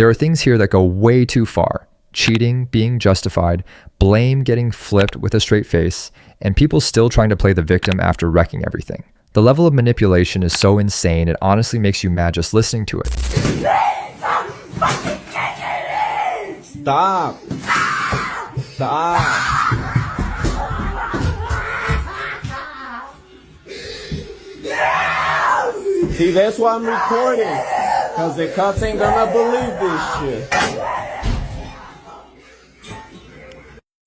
There are things here that go way too far. Cheating being justified, blame getting flipped with a straight face, and people still trying to play the victim after wrecking everything. The level of manipulation is so insane, it honestly makes you mad just listening to it. Stop. Stop. See, that's why I'm recording. Because the cops ain't gonna believe this shit.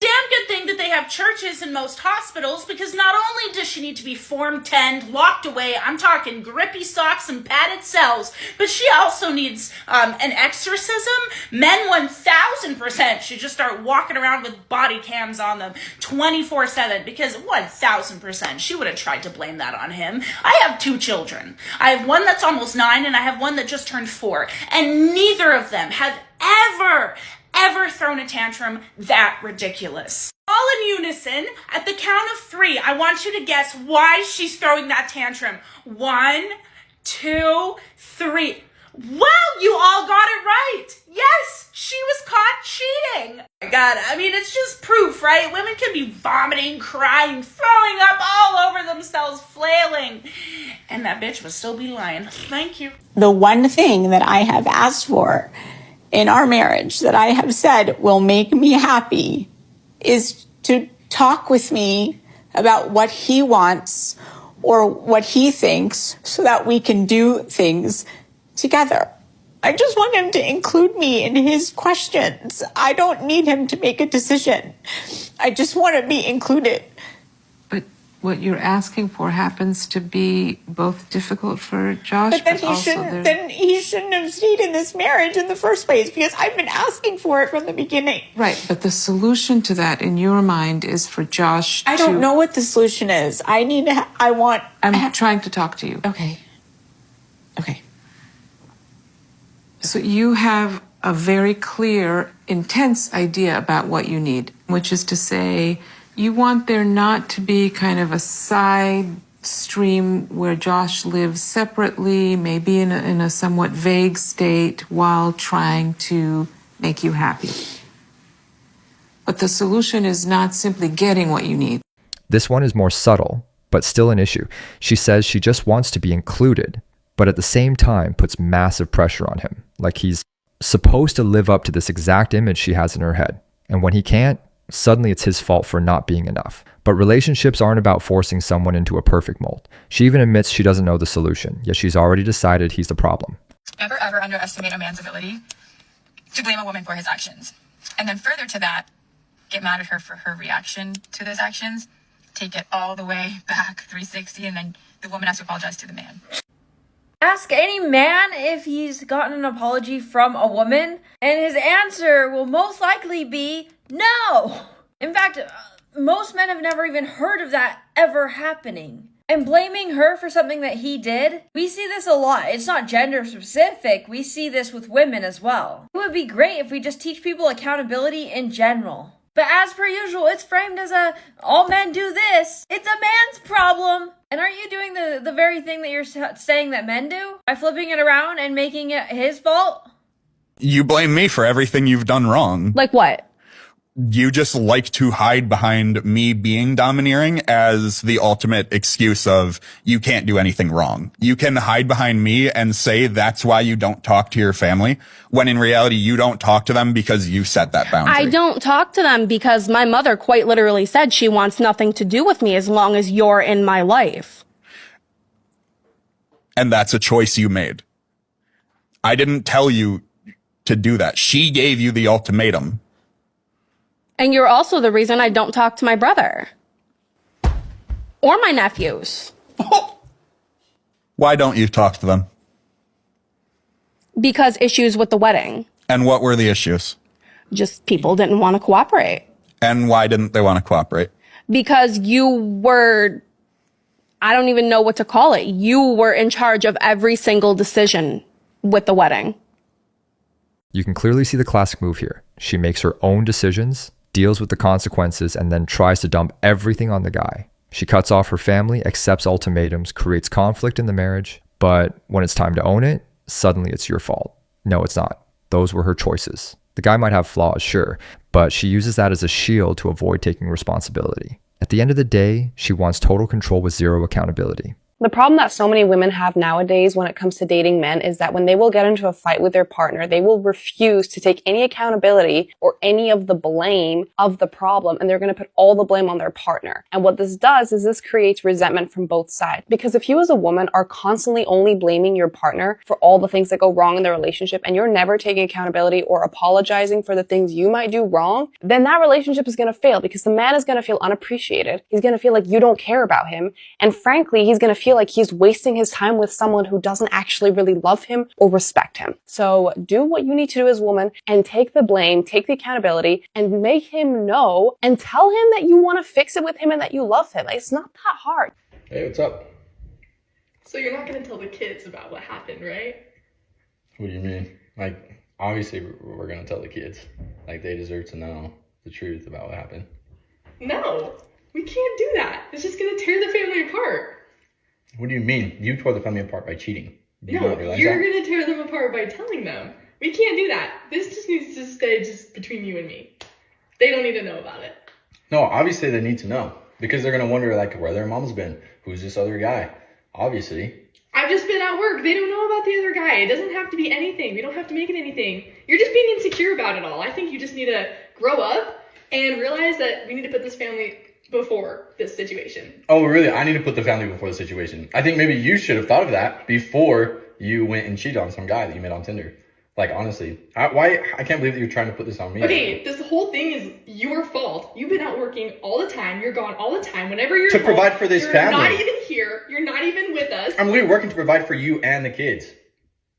Damn good thing that they have churches in most hospitals, because not only does she need to be Form 10, locked away, I'm talking grippy socks and padded cells, but she also needs an exorcism. Men 1000% should just start walking around with body cams on them 24/7, because 1000% she would have tried to blame that on him. I have 2 children. I have one that's almost 9 and I have one that just turned 4, and neither of them have ever thrown a tantrum that ridiculous. All in unison, at the count of 3, I want you to guess why she's throwing that tantrum. 1, 2, 3. Well, you all got it right. Yes, she was caught cheating. Oh my God, I mean, it's just proof, right? Women can be vomiting, crying, throwing up all over themselves, flailing. And that bitch would still be lying. Thank you. The one thing that I have asked for in our marriage that I have said will make me happy is to talk with me about what he wants or what he thinks so that we can do things together. I just want him to include me in his questions. I don't need him to make a decision. I just want to be included. But what you're asking for happens to be both difficult for Josh, but then he shouldn't have stayed in this marriage in the first place, because I've been asking for it from the beginning. Right, but the solution to that in your mind is for Josh I don't know what the solution is. I'm trying to talk to you. Okay. So you have a very clear, intense idea about what you need, which is to say, you want there not to be kind of a side stream where Josh lives separately, maybe in a somewhat vague state, while trying to make you happy. But the solution is not simply getting what you need. This one is more subtle, but still an issue. She says she just wants to be included, but at the same time puts massive pressure on him, like he's supposed to live up to this exact image she has in her head. And when he can't, suddenly it's his fault for not being enough. But relationships aren't about forcing someone into a perfect mold. She even admits she doesn't know the solution, yet she's already decided he's the problem. Never ever underestimate a man's ability to blame a woman for his actions. And then further to that, get mad at her for her reaction to those actions, take it all the way back 360, and then the woman has to apologize to the man. Ask any man if he's gotten an apology from a woman, and his answer will most likely be no. In fact, most men have never even heard of that ever happening. And blaming her for something that he did, we see this a lot. It's not gender specific. We see this with women as well. It would be great if we just teach people accountability in general. But as per usual, it's framed as all men do this. It's a man's problem. And aren't you doing the very thing that you're saying that men do? By flipping it around and making it his fault? You blame me for everything you've done wrong. Like what? You just like to hide behind me being domineering as the ultimate excuse of you can't do anything wrong. You can hide behind me and say that's why you don't talk to your family, when in reality you don't talk to them because you set that boundary. I don't talk to them because my mother quite literally said she wants nothing to do with me as long as you're in my life. And that's a choice you made. I didn't tell you to do that. She gave you the ultimatum. And you're also the reason I don't talk to my brother. Or my nephews. Why don't you talk to them? Because issues with the wedding. And what were the issues? Just people didn't want to cooperate. And why didn't they want to cooperate? Because you were, I don't even know what to call it. You were in charge of every single decision with the wedding. You can clearly see the classic move here. She makes her own decisions, deals with the consequences, and then tries to dump everything on the guy. She cuts off her family, accepts ultimatums, creates conflict in the marriage, but when it's time to own it, suddenly it's your fault. No, it's not. Those were her choices. The guy might have flaws, sure, but she uses that as a shield to avoid taking responsibility. At the end of the day, she wants total control with zero accountability. The problem that so many women have nowadays when it comes to dating men is that when they will get into a fight with their partner, they will refuse to take any accountability or any of the blame of the problem, and they're going to put all the blame on their partner. And what this does is this creates resentment from both sides. Because if you as a woman are constantly only blaming your partner for all the things that go wrong in the relationship, and you're never taking accountability or apologizing for the things you might do wrong, then that relationship is going to fail because the man is going to feel unappreciated. He's going to feel like you don't care about him. And frankly, he's going to feel like he's wasting his time with someone who doesn't actually really love him or respect him. So do what you need to do as a woman and take the blame, take the accountability, and make him know and tell him that you want to fix it with him and that you love him. Like, it's not that hard. Hey, what's up? So you're not going to tell the kids about what happened, right? What do you mean? Like, obviously we're going to tell the kids. Like, they deserve to know the truth about what happened. No, we can't do that. It's just going to tear the family apart. What do you mean? You tore the family apart by cheating. Do you No, not realize you're that? going to tear them apart by telling them. We can't do that. This just needs to stay just between you and me. They don't need to know about it. No, obviously they need to know. Because they're going to wonder, like, where their mom's been. Who's this other guy? Obviously. I've just been at work. They don't know about the other guy. It doesn't have to be anything. We don't have to make it anything. You're just being insecure about it all. I think you just need to grow up and realize that we need to put this family before this situation. Oh, really? I need to put the family before the situation. I think maybe you should have thought of that before you went and cheated on some guy that you met on Tinder. Like, honestly, I can't believe that you're trying to put this on me. Okay, this whole thing is your fault. You've been out working all the time. You're gone all the time. Whenever you're to home, provide for this family. You're not even here. You're not even with us. I'm literally working to provide for you and the kids.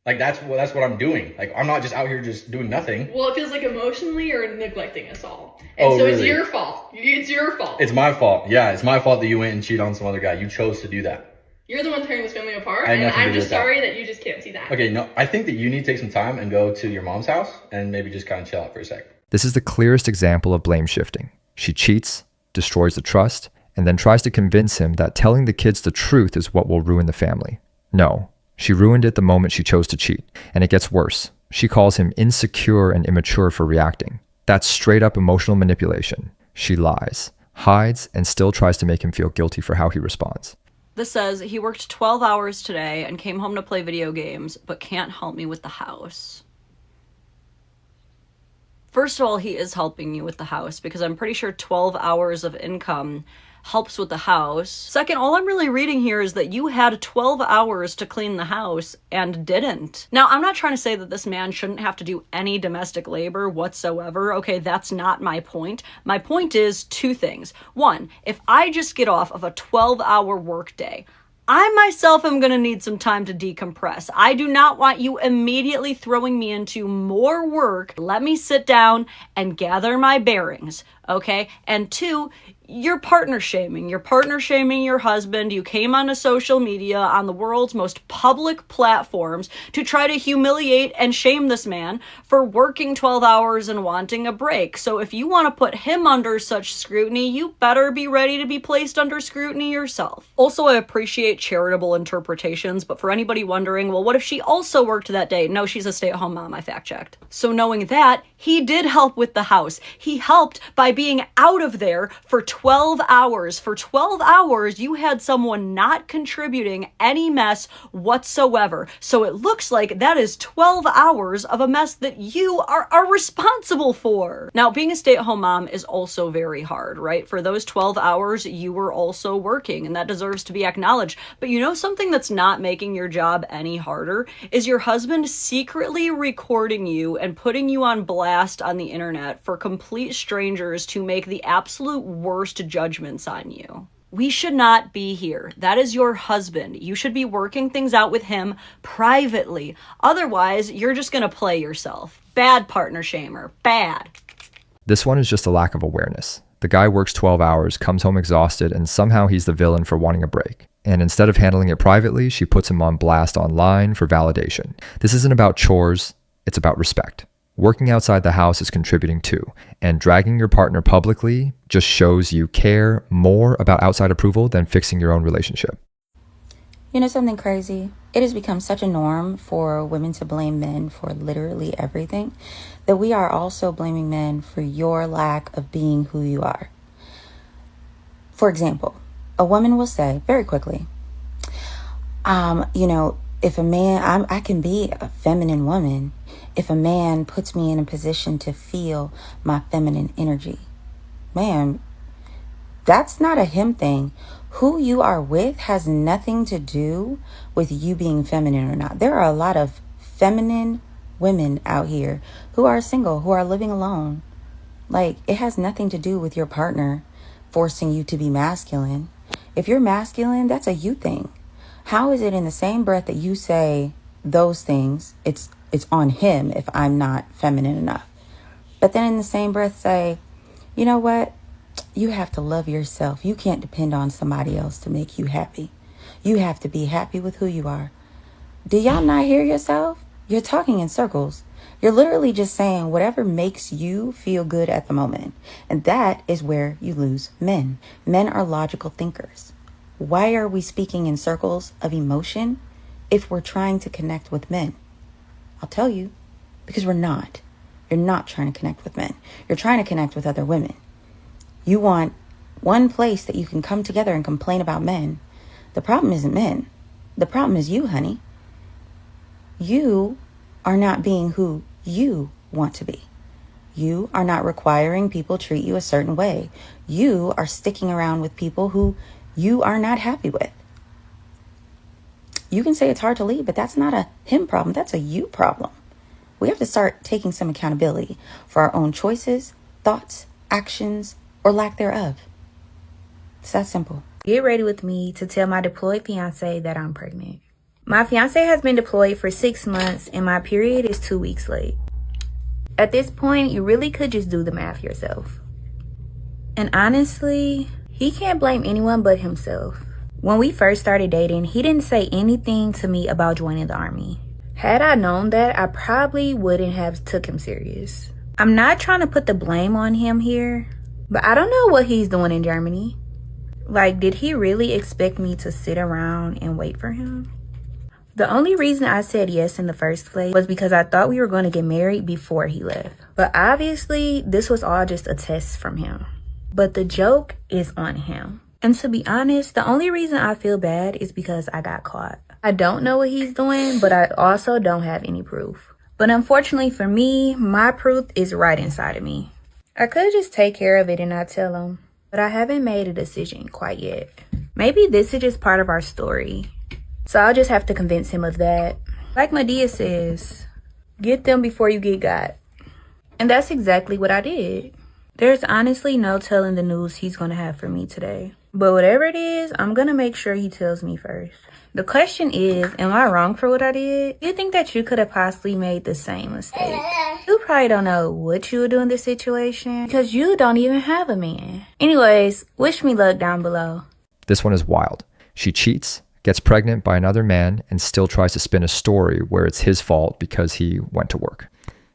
Like, that's what I'm doing. Like, I'm not just out here just doing nothing. Well, it feels like emotionally you're neglecting us all. And so really? It's your fault. It's your fault. It's my fault. Yeah, it's my fault that you went and cheated on some other guy. You chose to do that. You're the one tearing this family apart, and I'm just sorry that you just can't see that. Okay, no, I think that you need to take some time and go to your mom's house and maybe just kind of chill out for a sec. This is the clearest example of blame shifting. She cheats, destroys the trust, and then tries to convince him that telling the kids the truth is what will ruin the family. No, she ruined it the moment she chose to cheat, and it gets worse. She calls him insecure and immature for reacting. That's straight up emotional manipulation. She lies, hides, and still tries to make him feel guilty for how he responds. This says he worked 12 hours today and came home to play video games, but can't help me with the house. First of all, he is helping you with the house because I'm pretty sure 12 hours of income helps with the house. Second, all I'm really reading here is that you had 12 hours to clean the house and didn't. Now, I'm not trying to say that this man shouldn't have to do any domestic labor whatsoever. Okay, that's not my point. My point is two things. One, if I just get off of a 12-hour workday, I myself am going to need some time to decompress. I do not want you immediately throwing me into more work. Let me sit down and gather my bearings, okay? And two, you're partner shaming. You're partner shaming your husband. You came onto social media on the world's most public platforms to try to humiliate and shame this man for working 12 hours and wanting a break. So if you want to put him under such scrutiny, you better be ready to be placed under scrutiny yourself. Also, I appreciate charitable interpretations, but for anybody wondering, well, what if she also worked that day? No, she's a stay-at-home mom, I fact-checked. So knowing that, he did help with the house. He helped by being out of there for 12 hours. For 12 hours, you had someone not contributing any mess whatsoever. So it looks like that is 12 hours of a mess that you are responsible for. Now, being a stay-at-home mom is also very hard, right? For those 12 hours, you were also working, and that deserves to be acknowledged. But you know something that's not making your job any harder is your husband secretly recording you and putting you on blast on the internet for complete strangers to make the absolute worst judgments on you. We should not be here. That is your husband. You should be working things out with him privately. Otherwise, you're just going to play yourself. Bad partner shamer. Bad. This one is just a lack of awareness. The guy works 12 hours, comes home exhausted, and somehow he's the villain for wanting a break. And instead of handling it privately, she puts him on blast online for validation. This isn't about chores, it's about respect. Working outside the house is contributing too, and dragging your partner publicly just shows you care more about outside approval than fixing your own relationship. You know something crazy? It has become such a norm for women to blame men for literally everything that we are also blaming men for your lack of being who you are. For example, a woman will say very quickly, if a man, I can be a feminine woman if a man puts me in a position to feel my feminine energy. Man, that's not a him thing. Who you are with has nothing to do with you being feminine or not. There are a lot of feminine women out here who are single, who are living alone. Like, it has nothing to do with your partner forcing you to be masculine. If you're masculine, that's a you thing. How is it in the same breath that you say those things, it's on him if I'm not feminine enough, but then in the same breath say, you know what? You have to love yourself. You can't depend on somebody else to make you happy. You have to be happy with who you are. Do y'all not hear yourself? You're talking in circles. You're literally just saying whatever makes you feel good at the moment. And that is where you lose men. Men are logical thinkers. Why are we speaking in circles of emotion if we're trying to connect with men? I'll tell you, because we're not. You're not trying to connect with men. You're trying to connect with other women. You want one place that you can come together and complain about men. The problem isn't men. The problem is you, honey. You are not being who you want to be. You are not requiring people treat you a certain way. You are sticking around with people who you are not happy with. You can say it's hard to leave, but that's not a him problem. That's a you problem. We have to start taking some accountability for our own choices, thoughts, actions, or lack thereof. It's that simple. Get ready with me to tell my deployed fiance that I'm pregnant. My fiance has been deployed for 6 months and my period is 2 weeks late. At this point, you really could just do the math yourself. And honestly, he can't blame anyone but himself. When we first started dating, he didn't say anything to me about joining the army. Had I known that, I probably wouldn't have took him serious. I'm not trying to put the blame on him here, but I don't know what he's doing in Germany. Like, did he really expect me to sit around and wait for him? The only reason I said yes in the first place was because I thought we were going to get married before he left. But obviously, this was all just a test from him. But the joke is on him. And to be honest, the only reason I feel bad is because I got caught. I don't know what he's doing, but I also don't have any proof. But unfortunately for me, my proof is right inside of me. I could just take care of it and not tell him, but I haven't made a decision quite yet. Maybe this is just part of our story. So I'll just have to convince him of that. Like Medea says, get them before you get got. And that's exactly what I did. There's honestly no telling the news he's going to have for me today. But whatever it is, I'm going to make sure he tells me first. The question is, am I wrong for what I did? You think that you could have possibly made the same mistake? You probably don't know what you would do in this situation because you don't even have a man. Anyways, wish me luck down below. This one is wild. She cheats, gets pregnant by another man, and still tries to spin a story where it's his fault because he went to work.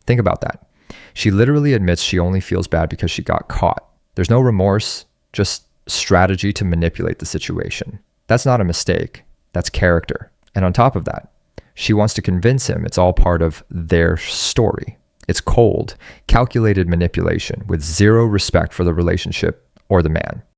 Think about that. She literally admits she only feels bad because she got caught. There's no remorse, just strategy to manipulate the situation. That's not a mistake. That's character. And on top of that, she wants to convince him it's all part of their story. It's cold, calculated manipulation with zero respect for the relationship or the man.